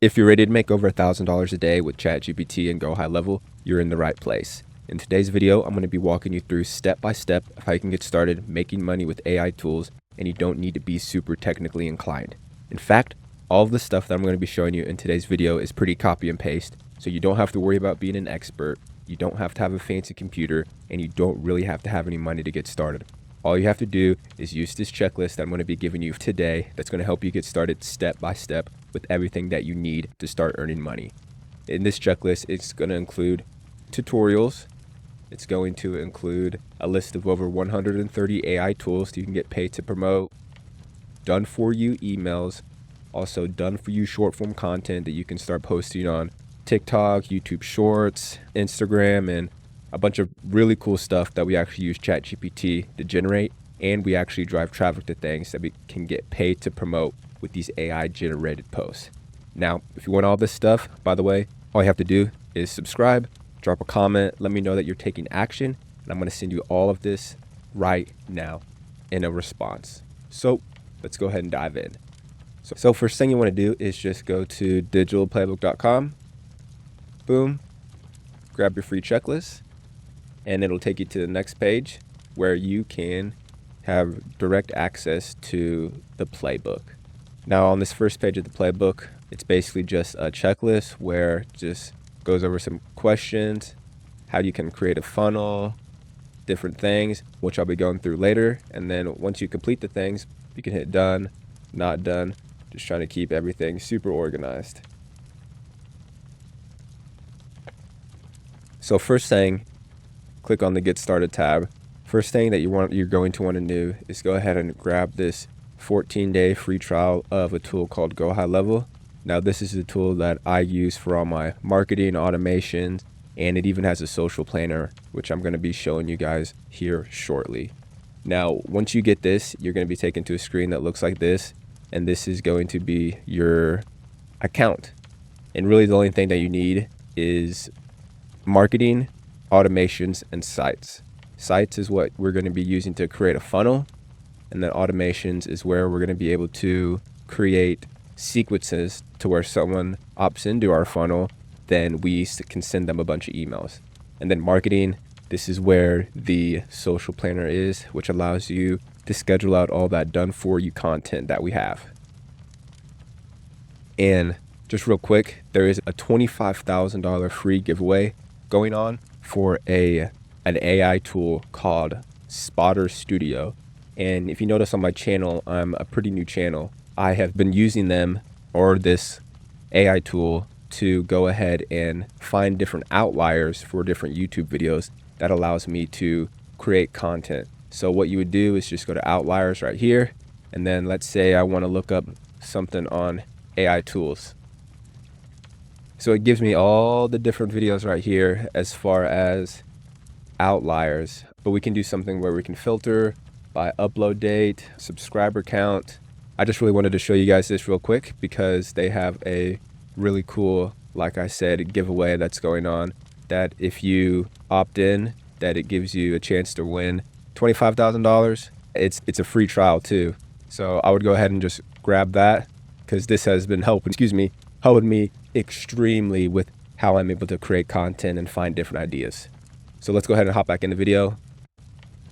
If you're ready to make over $1,000 a day with ChatGPT and go high level, you're in the right place. In today's video, I'm going to be walking you through step by step of how you can get started making money with AI tools, and you don't need to be super technically inclined. In fact, all of the stuff that I'm going to be showing you in today's video is pretty copy and paste, so you don't have to worry about being an expert, you don't have to have a fancy computer, and you don't really have to have any money to get started. All you have to do is use this checklist that I'm going to be giving you today that's going to help you get started step by step with everything that you need to start earning money. In this checklist, it's going to include tutorials. It's going to include a list of over 130 AI tools that you can get paid to promote, done for you emails, also done for you short form content that you can start posting on TikTok, YouTube Shorts, Instagram, and a bunch of really cool stuff that we actually use ChatGPT to generate, and we actually drive traffic to things that we can get paid to promote with these AI generated posts. Now, if you want all this stuff, by the way, all you have to do is subscribe, drop a comment, let me know that you're taking action, and I'm going to send you all of this right now in a response. So let's go ahead and dive in. So first thing you want to do is just go to digitalplaybook.com, boom, grab your free checklist, and it'll take you to the next page where you can have direct access to the playbook. Now on this first page of the playbook, it's basically just a checklist where it just goes over some questions, how you can create a funnel, different things, which I'll be going through later. And then once you complete the things, you can hit done, not done, just trying to keep everything super organized. So first thing, click on the Get Started tab. First thing that you're going to want to do is go ahead and grab this 14-day free trial of a tool called Go High Level. Now this is the tool that I use for all my marketing automations, and it even has a social planner, which I'm going to be showing you guys here shortly. Now once you get this, you're going to be taken to a screen that looks like this, and this is going to be your account. And really the only thing that you need is marketing, automations, and sites. Sites is what we're going to be using to create a funnel, and then automations is where we're going to be able to create sequences to where someone opts into our funnel, then we can send them a bunch of emails. And then marketing, this is where the social planner is, which allows you to schedule out all that done for you content that we have. And just real quick, there is a $25,000 free giveaway going on for an AI tool called Spotter Studio. And if you notice on my channel, I'm a pretty new channel. I have been using them, or this AI tool, to go ahead and find different outliers for different YouTube videos that allows me to create content. So what you would do is just go to outliers right here, and then let's say I want to look up something on AI tools. So it gives me all the different videos right here as far as outliers, but we can do something where we can filter by upload date, subscriber count. I just really wanted to show you guys this real quick because they have a really cool, like I said, giveaway that's going on, that if you opt in, that it gives you a chance to win $25,000. It's a free trial too. So I would go ahead and just grab that because this has been helping me extremely with how I'm able to create content and find different ideas. So let's go ahead and hop back in the video.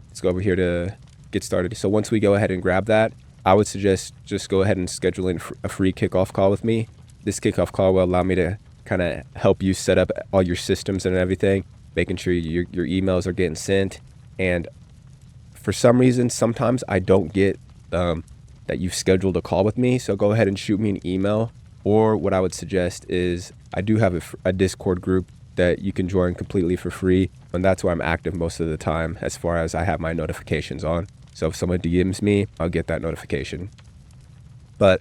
Let's go over here to get started. So once we go ahead and grab that, I would suggest just go ahead and schedule in a free kickoff call with me. This kickoff call will allow me to kind of help you set up all your systems and everything, making sure your emails are getting sent. And for some reason, sometimes I don't get that you've scheduled a call with me. So go ahead and shoot me an email. Or what I would suggest is I do have a Discord group that you can join completely for free. And that's where I'm active most of the time as far as I have my notifications on. So if someone DMs me, I'll get that notification. But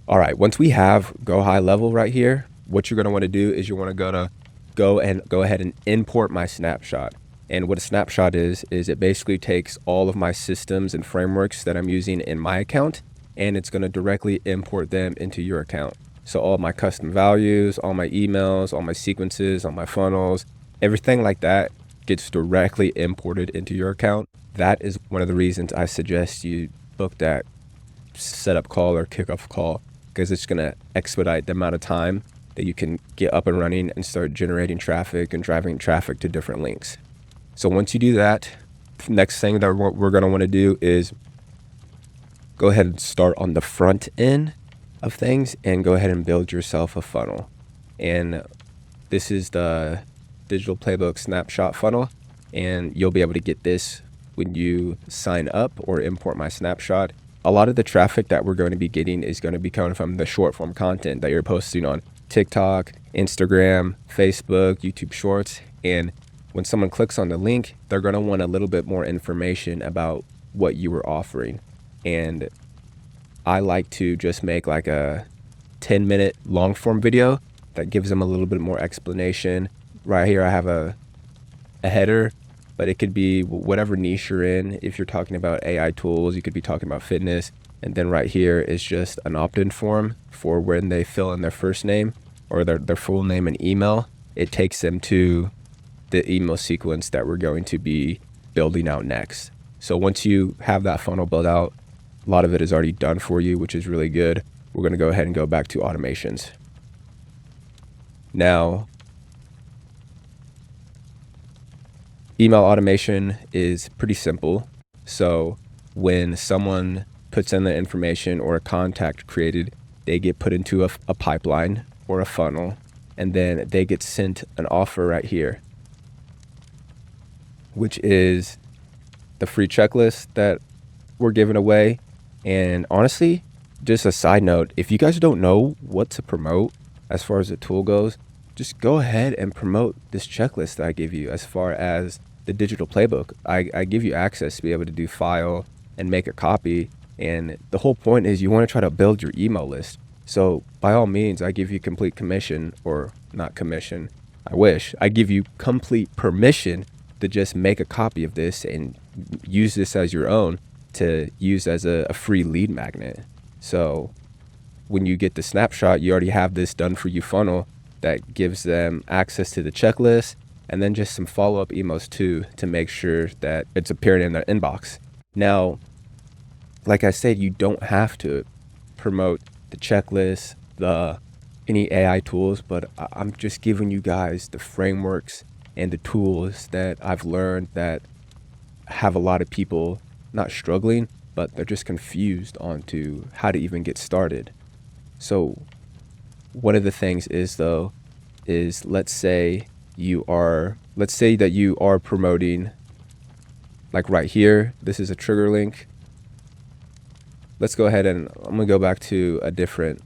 all right, once we have Go High Level right here, what you're going to want to do is you want to go ahead and import My Snapshot. And what a snapshot is it basically takes all of my systems and frameworks that I'm using in my account, and it's going to directly import them into your account. So all my custom values, all my emails, all my sequences, all my funnels, everything like that gets directly imported into your account. That is one of the reasons I suggest you book that setup call or kickoff call because it's going to expedite the amount of time that you can get up and running and start generating traffic and driving traffic to different links. So once you do that, the next thing that we're going to want to do is go ahead and start on the front end of things and go ahead and build yourself a funnel. And this is the digital playbook snapshot funnel, and you'll be able to get this when you sign up or import My Snapshot. A lot of the traffic that we're going to be getting is going to be coming from the short form content that you're posting on TikTok, Instagram, Facebook, YouTube Shorts. And when someone clicks on the link, they're going to want a little bit more information about what you were offering. And I like to just make like a 10-minute long form video that gives them a little bit more explanation. Right here I have a header, but it could be whatever niche you're in. If you're talking about AI tools, you could be talking about fitness. And then right here is just an opt-in form for when they fill in their first name or their full name and email. It takes them to the email sequence that we're going to be building out next. So once you have that funnel built out, a lot of it is already done for you, which is really good. We're going to go ahead and go back to automations. Now, email automation is pretty simple. So when someone puts in their information or a contact created, they get put into a pipeline or a funnel, and then they get sent an offer right here, which is the free checklist that we're giving away. And honestly, just a side note, if you guys don't know what to promote as far as the tool goes, just go ahead and promote this checklist that I give you. As far as the digital playbook, I give you access to be able to do file and make a copy. And the whole point is you want to try to build your email list. So by all means, I give you complete commission, or not commission. I wish I give you complete permission to just make a copy of this and use this as your own to use as a free lead magnet. So when you get the snapshot, you already have this done for you funnel that gives them access to the checklist, and then just some follow-up emails too to make sure that it's appearing in their inbox. Now, like I said, you don't have to promote the checklist, any AI tools, but I'm just giving you guys the frameworks and the tools that I've learned that have a lot of people not struggling, but they're just confused on to how to even get started. So one of the things is let's say that you are promoting, like right here, this is a trigger link. Let's go ahead and I'm gonna go back to a different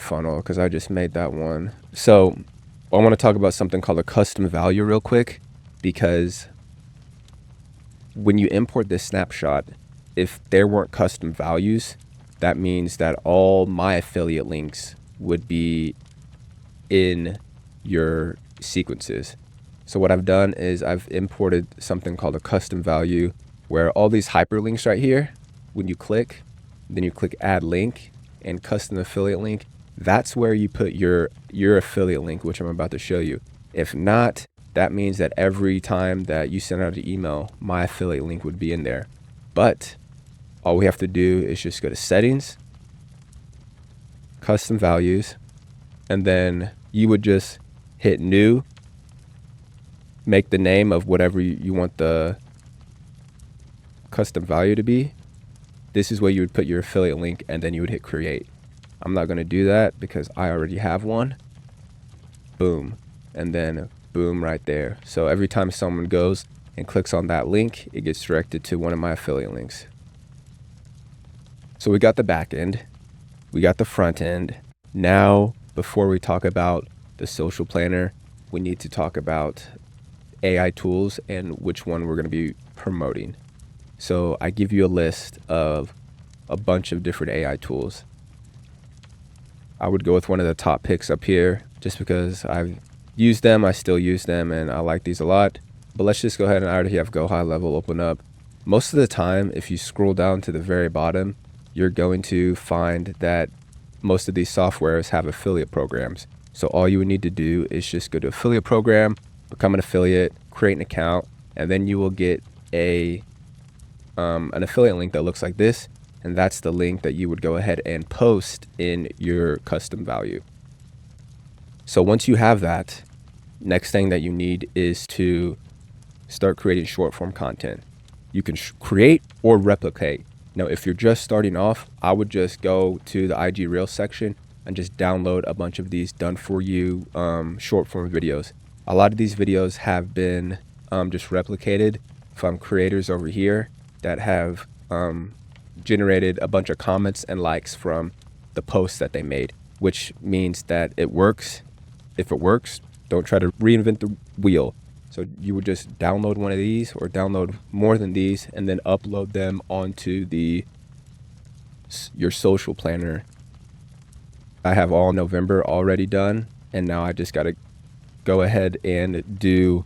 funnel because I just made that one. So I want to talk about something called a custom value real quick, because when you import this snapshot, if there weren't custom values, that means that all my affiliate links would be in your sequences. So what I've done is I've imported something called a custom value, where all these hyperlinks right here, when you click, then you click add link and custom affiliate link, that's where you put your affiliate link, which I'm about to show you. If not, that means that every time that you send out an email, my affiliate link would be in there. But all we have to do is just go to settings, custom values, and then you would just hit new, make the name of whatever you want the custom value to be. This is where you would put your affiliate link, and then you would hit create. I'm not going to do that because I already have one. Boom. And then boom right there. So every time someone goes and clicks on that link, it gets directed to one of my affiliate links. So we got the back end, we got the front end. Now, before we talk about the social planner, we need to talk about AI tools and which one we're going to be promoting. So I give you a list of a bunch of different AI tools. I would go with one of the top picks up here just because I've used them, I still use them, and I like these a lot. But let's just go ahead, and I already have Go High Level open up. Most of the time, if you scroll down to the very bottom, you're going to find that most of these softwares have affiliate programs. So all you would need to do is just go to affiliate program, become an affiliate, create an account, and then you will get an affiliate link that looks like this. and that's the link that you would go ahead and post in your custom value. So once you have that, next thing that you need is to start creating short form content. You can create or replicate. Now, if you're just starting off, I would just go to the IG Reels section and just download a bunch of these done for you short form videos. A lot of these videos have been just replicated from creators over here that have generated a bunch of comments and likes from the posts that they made, which means that it works. If it works, don't try to reinvent the wheel. So you would just download one of these or download more than these and then upload them onto your social planner. I have all November already done, and now I just got to go ahead and do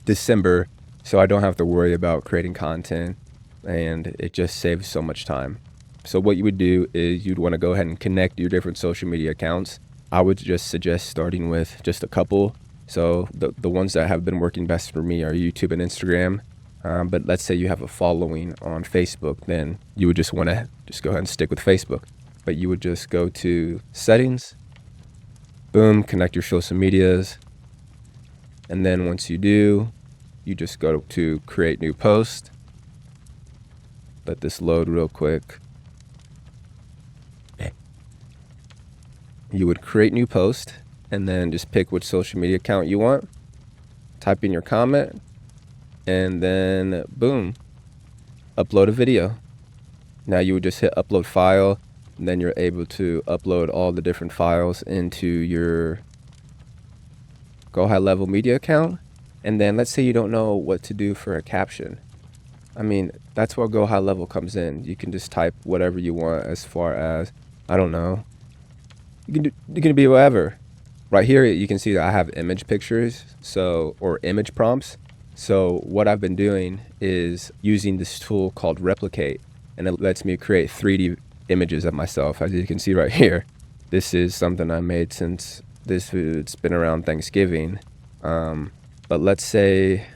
December so I don't have to worry about creating content, and it just saves so much time. So what you would do is you'd want to go ahead and connect your different social media accounts. I would just suggest starting with just a couple. So the ones that have been working best for me are YouTube and Instagram. But let's say you have a following on Facebook, then you would just want to just go ahead and stick with Facebook. But you would just go to settings, boom, connect your social medias. And then once you do, you just go to create new post. Let this load real quick. You would create new post and then just pick which social media account you want, type in your comment, and then boom, upload a video. Now you would just hit upload file, and then you're able to upload all the different files into your Go High Level Media account. And then let's say you don't know what to do for a caption. I mean, that's where Go High Level comes in. You can just type whatever you want as far as, I don't know, you can be whatever. Right here, you can see that I have image pictures, or image prompts. So what I've been doing is using this tool called Replicate, and it lets me create 3D images of myself, as you can see right here. This is something I made since this food's been around Thanksgiving. But let's say,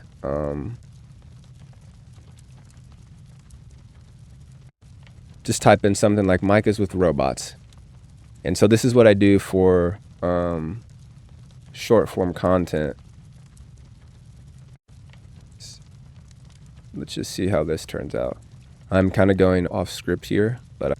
just type in something like Micah's with robots. And so this is what I do for short form content. Let's just see how this turns out. I'm kind of going off script here, but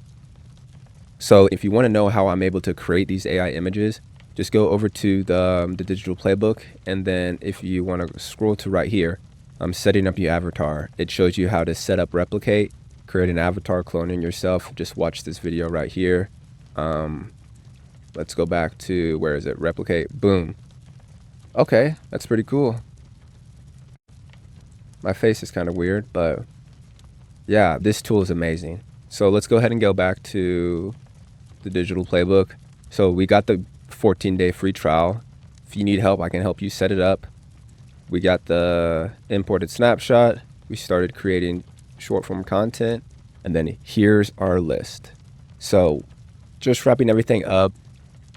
so if you want to know how I'm able to create these AI images, just go over to the digital playbook, and then if you want to scroll to right here, I'm setting up your avatar. It shows you how to set up replicate, create an avatar cloning yourself. Just watch this video right here. Let's go back to, where is it? Replicate, boom. Okay, that's pretty cool. My face is kind of weird, but yeah, this tool is amazing. So let's go ahead and go back to the digital playbook. So we got the 14-day free trial. If you need help, I can help you set it up. We got the imported snapshot. We started creating short form content, and then here's our list. So just wrapping everything up,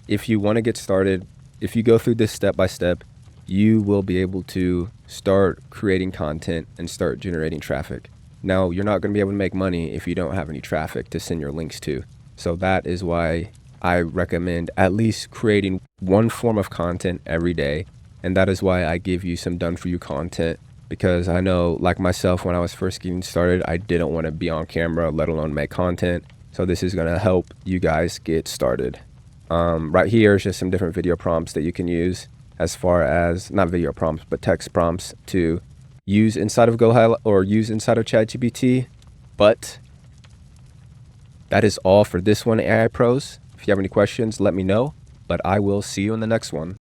if you want to get started, if you go through this step by step, you will be able to start creating content and start generating traffic. Now, you're not going to be able to make money if you don't have any traffic to send your links to. So that is why I recommend at least creating one form of content every day. And that is why I give you some done for you content, because I know, like myself, when I was first getting started, I didn't want to be on camera, let alone make content. So this is going to help you guys get started. Right here is just some different video prompts that you can use, as far as, not video prompts, but text prompts to use inside of use inside of ChatGPT. But that is all for this one, AI Pros. If you have any questions, let me know, but I will see you in the next one.